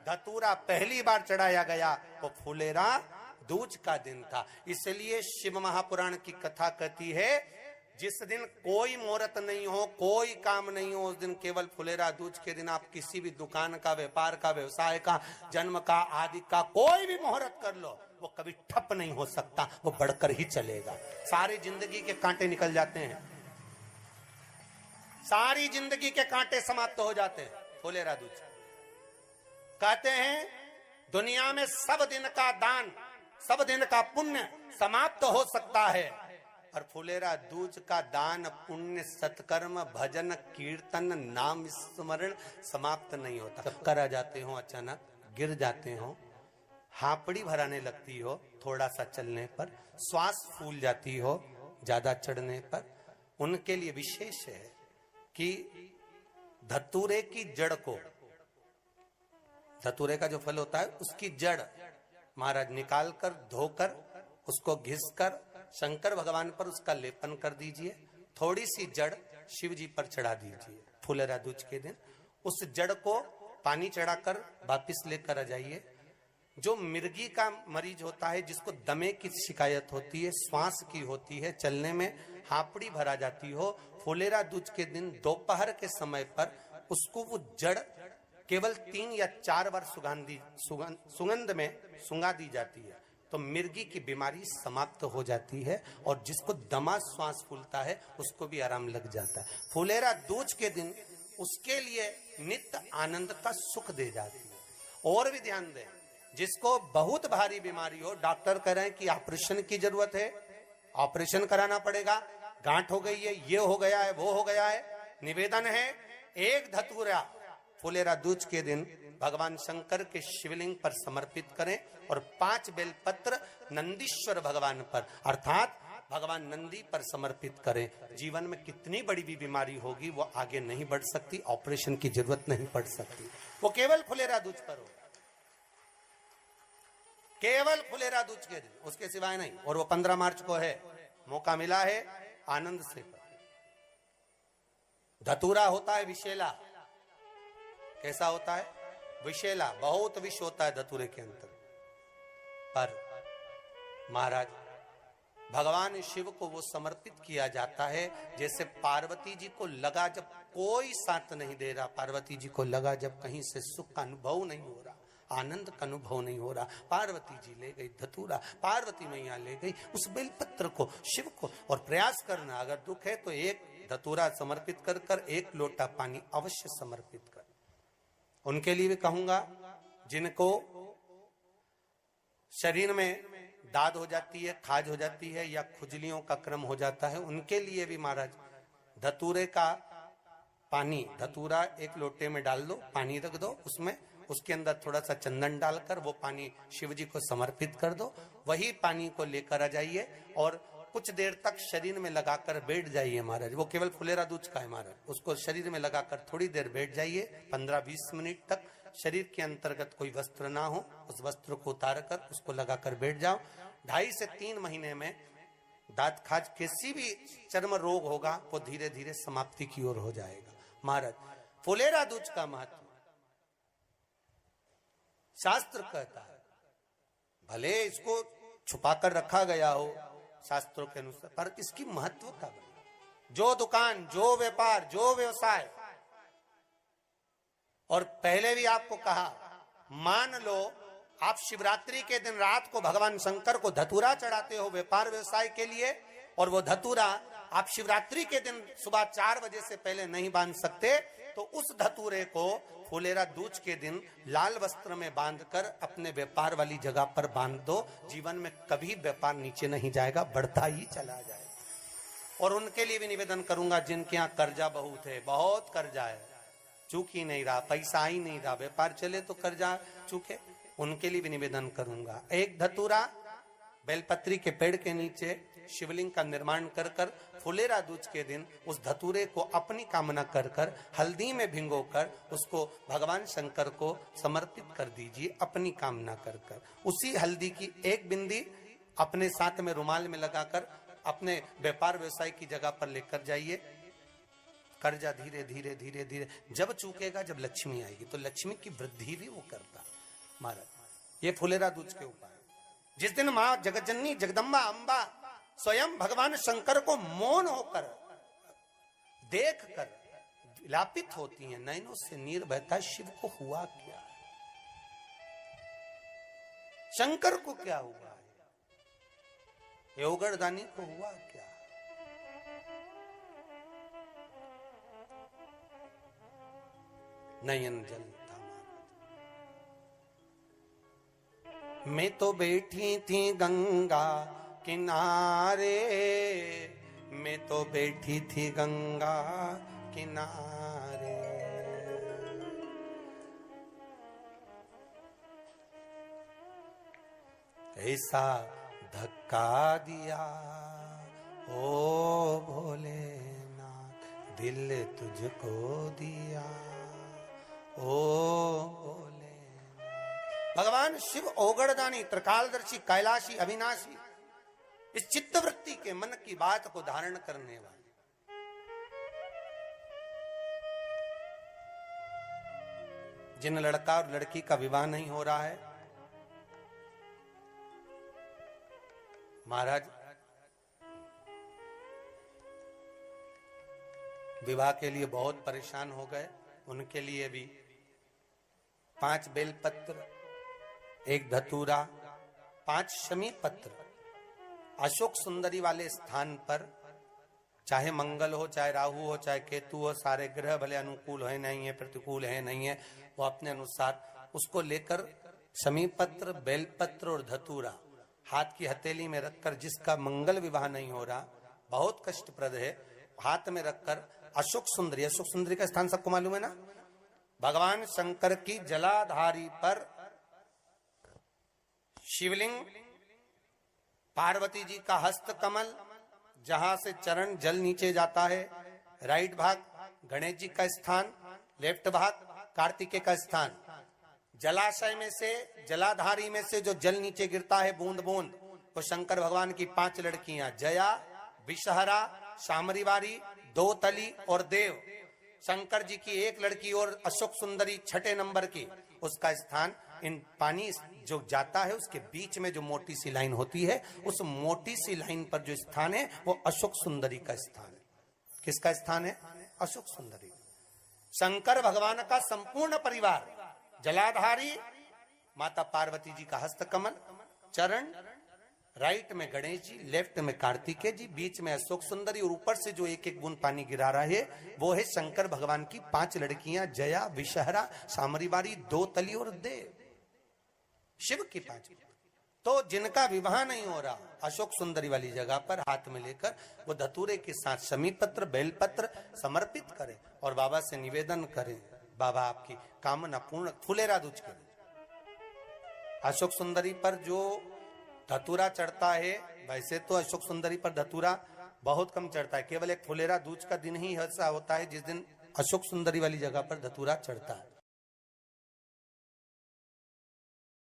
धतूरा पहली बार चढ़ाया गया वो फुलेरा दूज का दिन था। इसलिए शिव महापुराण की कथा कहती है जिस दिन कोई मुहूर्त नहीं हो, कोई काम नहीं हो, उस दिन केवल फुलेरा दूज के दिन आप किसी भी दुकान का, व्यापार का, व्यवसाय का, जन्म का, आदि का कोई भी मुहूर्त कर लो, वो कभी ठप नहीं हो सकता, वो बढ़कर ही चलेगा। सारी जिंदगी के कांटे निकल जाते हैं, सारी जिंदगी के कांटे समाप्त हो जाते हैं फुलेरा दूज। कहते हैं दुनिया में सब दिन का दान, सब दिन का पुण्य समाप्त हो सकता है, और फुलेरा दूज का दान, पुण्य, सत्कर्म, भजन, कीर्तन, नाम स्मरण समाप्त नहीं होता। चक्कर आ जाते हो, अचानक गिर जाते हो, हापड़ी भराने लगती हो थोड़ा सा चलने पर, श्वास फूल जाती हो ज्यादा चढ़ने पर, उनके लिए विशेष है कि धतूरे की जड़ को, धतूरे का जो फल होता है उसकी जड़ महाराज निकाल कर, धोकर, उसको घिसकर शंकर भगवान पर उसका लेपन कर दीजिए। थोड़ी सी जड़ शिव जी पर चढ़ा दीजिए फुलेरा दूज के दिन। उस जड़ को पानी चढ़ाकर वापिस लेकर आ जाइए। जो मिर्गी का मरीज होता है, जिसको दमे की शिकायत होती है, श्वास की होती है, चलने में हापड़ी भरा जाती हो, फुलेरा दूज के दिन दोपहर के समय पर उसको वो जड़ केवल 3 या 4 बार सुगंध में सुंगा दी जाती है, तो मिर्गी की बीमारी समाप्त हो जाती है, और जिसको दमा श्वास फूलता है उसको भी आराम लग जाता है। फुलेरा दूज के दिन उसके लिए नित्य आनंद का सुख दे जाती है। और भी ध्यान दें, जिसको बहुत भारी बीमारी हो, डॉक्टर कह रहे हैं कि ऑपरेशन की जरूरत है, ऑपरेशन कराना पड़ेगा, गांठ हो गई है, ये हो गया है, वो हो गया है, निवेदन है एक धतूरा फुलेरा दूज के दिन भगवान शंकर के शिवलिंग पर समर्पित करें, और 5 बेलपत्र नंदीश्वर भगवान पर अर्थात भगवान नंदी पर समर्पित करें। जीवन में कितनी बड़ी भी बीमारी होगी वो आगे नहीं बढ़ सकती, ऑपरेशन की जरूरत नहीं पड़ सकती, वो केवल फुलेरा दूज पर हो, केवल फुलेरा दूज के दिन, उसके सिवाय नहीं। और वो 15 मार्च को है, मौका मिला है, आनंद से। धतूरा होता है विषैला। कैसा होता है? विषैला, बहुत विष होता है धतूरे के अंदर। पर महाराज भगवान शिव को वो समर्पित किया जाता है, जैसे पार्वती जी को लगा जब कोई साथ नहीं दे रहा, पार्वती जी को लगा जब कहीं से सुख का अनुभव नहीं हो रहा, आनंद का अनुभव नहीं हो रहा, पार्वती जी ले गई धतूरा, पार्वती मैया ले गई उस बेलपत्र को शिव को। और प्रयास करना, अगर दुख है तो एक धतूरा समर्पित कर कर 1 लोटा पानी अवश्य समर्पित कर। उनके लिए भी कहूंगा जिनको शरीर में दाद हो जाती है, खाज हो जाती है, या खुजलियों का क्रम हो जाता है, उनके लिए भी महाराज धतूरे का पानी, धतूरा 1 लोटे में डाल दो, पानी रख दो, उसमें उसके अंदर थोड़ा सा चंदन डालकर वो पानी शिव जी को समर्पित कर दो। वही पानी को लेकर आ जाइए और कुछ देर तक शरीर में लगाकर बैठ जाइए महाराज। वो केवल फुलेरा दूज का है महाराज, उसको शरीर में लगाकर थोड़ी देर बैठ जाइए, 15-20 मिनट तक। शरीर के अंतर्गत कोई वस्त्र ना हो, उस वस्त्र को उतार कर उसको लगाकर बैठ जाओ। 2.5 से 3 महीने में दांत खाज, किसी भी चर्म रोग होगा, वो धीरे धीरे समाप्ति की ओर हो जाएगा। महाराज फुलेरा दूज का महत्व शास्त्र कहता है, भले इसको छुपाकर रखा गया हो शास्त्रों के अनुसार, पर इसकी महत्वता जो दुकान, जो व्यापार, जो व्यवसाय, और पहले भी आपको कहा, मान लो आप शिवरात्रि के दिन रात को भगवान शंकर को धतूरा चढ़ाते हो व्यापार व्यवसाय के लिए, और वो धतूरा आप शिवरात्रि के दिन सुबह 4 बजे से पहले नहीं बांध सकते, तो उस धतूरे को फुलेरा दूज के दिन लाल वस्त्र में बांधकर अपने व्यापार वाली जगह पर बांध दो। जीवन में कभी व्यापार नीचे नहीं जाएगा, बढ़ता ही चला जाएगा। और उनके लिए भी निवेदन करूंगा जिनके यहाँ कर्जा बहुत है, बहुत कर्जा है, चूक ही नहीं रहा, पैसा ही नहीं रहा, व्यापार चले तो कर्जा चूके, उनके लिए भी निवेदन करूंगा। एक धतूरा बेलपत्री के पेड़ के नीचे शिवलिंग का निर्माण कर कर फुलेरा दूज के दिन उस धतूरे को अपनी कामना कर कर हल्दी में भिंगोकर उसको भगवान शंकर को समर्पित कर दीजिए अपनी कामना कर कर। उसी हल्दी की 1 बिंदी अपने साथ में रुमाल में लगाकर अपने व्यापार व्यवसाय की जगह पर लेकर जाइए। कर्जा धीरे धीरे धीरे धीरे जब चूकेगा, जब लक्ष्मी आएगी, तो लक्ष्मी की वृद्धि भी वो करता। महाराज ये फुलेरा दूज के उपाय। जिस दिन मां जगतजननी जगदम्बा अंबा स्वयं भगवान शंकर को मौन होकर देख कर विलापित होती हैं, नैनों से नीर बहता, शिव को हुआ क्या, शंकर को क्या हुआ है, योगरदानी को हुआ क्या। नयन जलता मैं तो बैठी थी गंगा किनारे, मैं तो बैठी थी गंगा किनारे, ऐसा धक्का दिया ओ भोलेनाथ, दिल तुझको दिया ओ भोलेनाथ। भगवान शिव ओगड़दानी, त्रिकालदर्शी, कैलाशी, अविनाशी, इस चित्तवृत्ति के मन की बात को धारण करने वाले, जिन लड़का और लड़की का विवाह नहीं हो रहा है, महाराज विवाह के लिए बहुत परेशान हो गए, उनके लिए भी 5 बेलपत्र, 1 धतूरा, 5 शमी पत्र अशोक सुंदरी वाले स्थान पर, चाहे मंगल हो, चाहे राहु हो, चाहे केतु हो, सारे ग्रह भले अनुकूल है नहीं है, प्रतिकूल है नहीं है, वो अपने अनुसार उसको लेकर शमी पत्र, बेलपत्र और धतूरा हाथ की हथेली में रखकर, जिसका मंगल विवाह नहीं हो रहा, बहुत कष्टप्रद है, हाथ में रखकर अशोक सुंदरी, अशोक सुंदरी का स्थान सबको मालूम है ना, भगवान शंकर की जलाधारी पर शिवलिंग, पार्वती जी का हस्त कमल, जहां से चरण जल नीचे जाता है, राइट भाग गणेश जी का स्थान, लेफ्ट भाग कार्तिकेय का स्थान, जलाशय में से, जलाधारी में से जो जल नीचे गिरता है बूंद बूंद, वो शंकर भगवान की 5 लड़कियां, जया, विषहरा, शामरीवारी, दोतली और देव, शंकर जी की 1 लड़की और अशोक सुंदरी 6 नंबर की, उसका स्थान, इन पानी जो जाता है उसके बीच में जो मोटी सी लाइन होती है, उस मोटी सी लाइन पर जो स्थान है वो अशोक सुंदरी का स्थान है। किसका स्थान है? अशोक सुंदरी। शंकर भगवान का संपूर्ण परिवार, जलाधारी माता पार्वती जी का हस्तकमल, चरण, राइट में गणेश जी, लेफ्ट में कार्तिकेय जी, बीच में अशोक सुंदरी, और ऊपर से जो 1-1 बूंद पानी गिरा रहा है वो है शंकर भगवान की 5 लड़कियां, जया, विषहरा, सामरीवारी, दोतली और देव, शिव की 5। तो जिनका विवाह नहीं हो रहा, अशोक सुंदरी वाली जगह पर हाथ में लेकर वो धतूरे के साथ शमी पत्र, बेलपत्र समर्पित करें और बाबा से निवेदन करें, बाबा आपकी कामना पूर्ण, फुलेरा दूज करें। अशोक सुंदरी पर जो धतूरा चढ़ता है, वैसे तो अशोक सुंदरी पर धतूरा बहुत कम चढ़ता है, केवल एक फुलेरा दूज का दिन ही ऐसा होता है जिस दिन अशोक सुंदरी वाली जगह पर धतूरा चढ़ता है।